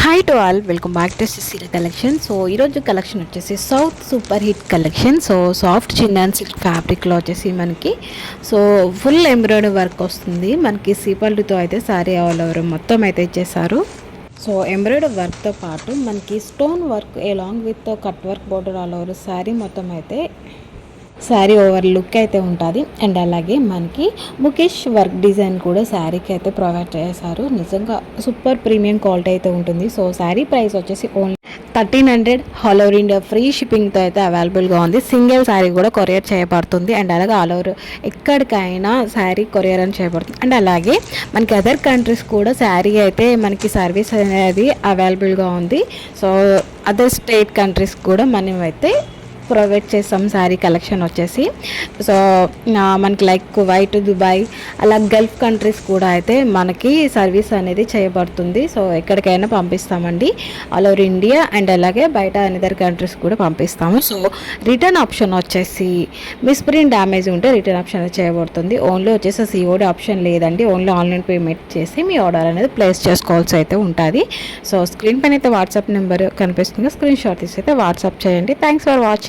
Hi to all, welcome back to Sisira collection. So ఈరోజు collection వచ్చేసి south super hit collection. So soft chinon silk ఫ్యాబ్రిక్లో వచ్చేసి మనకి full embroidery work వస్తుంది. మనకి సీపల్లుతో అయితే శారీ ఆల్ ఓవర్ మొత్తం అయితే ఇచ్చేసారు. సో ఎంబ్రాయిడరీ వర్క్తో పాటు మనకి stone work along with cut work border all over sari మొత్తం అయితే శారీ ఓవర్ లుక్ అయితే ఉంటుంది. అండ్ అలాగే మనకి బుకిష్ వర్క్ డిజైన్ కూడా శారీకి అయితే ప్రొవైడ్ చేశారు. నిజంగా సూపర్ ప్రీమియం క్వాలిటీ అయితే ఉంటుంది. సో శారీ ప్రైస్ వచ్చేసి only 1300 all over India free షిప్పింగ్తో అయితే అవైలబుల్గా ఉంది. సింగిల్ శారీ కూడా కొరియర్ చేయబడుతుంది. అండ్ అలాగే ఆల్ ఓవర్ ఎక్కడికైనా శారీ కొరియర్ అని చేయబడుతుంది. అండ్ అలాగే మనకి అదర్ కంట్రీస్ కూడా శారీ అయితే మనకి సర్వీస్ అనేది అవైలబుల్గా ఉంది. సో అదర్ స్టేట్ కంట్రీస్ కూడా మనం అయితే ప్రొవైడ్ చేస్తాం శారీ కలెక్షన్ వచ్చేసి. సో మనకి లైక్ కువైట్, దుబాయ్ అలా గల్ఫ్ కంట్రీస్ కూడా అయితే మనకి సర్వీస్ అనేది చేయబడుతుంది. సో ఎక్కడికైనా పంపిస్తామండి ఆల్ ఓవర్ ఇండియా. అండ్ అలాగే బయట అనదర్ కంట్రీస్ కూడా పంపిస్తాము. సో రిటర్న్ ఆప్షన్ వచ్చేసి మిస్ప్రింట్ డ్యామేజ్ ఉంటే రిటర్న్ ఆప్షన్ చేయబడుతుంది. ఓన్లీ వచ్చేసి సిఓడి ఆప్షన్ లేదండి. ఓన్లీ ఆన్లైన్ పేమెంట్ చేసి మీ ఆర్డర్ అనేది ప్లేస్ చేసుకోవాల్సి అయితే ఉంటుంది. సో స్క్రీన్ పైన అయితే వాట్సాప్ నెంబర్ కనిపిస్తుంది. స్క్రీన్ షాట్ తీసి అయితే వాట్సాప్ చేయండి. Thanks for watching.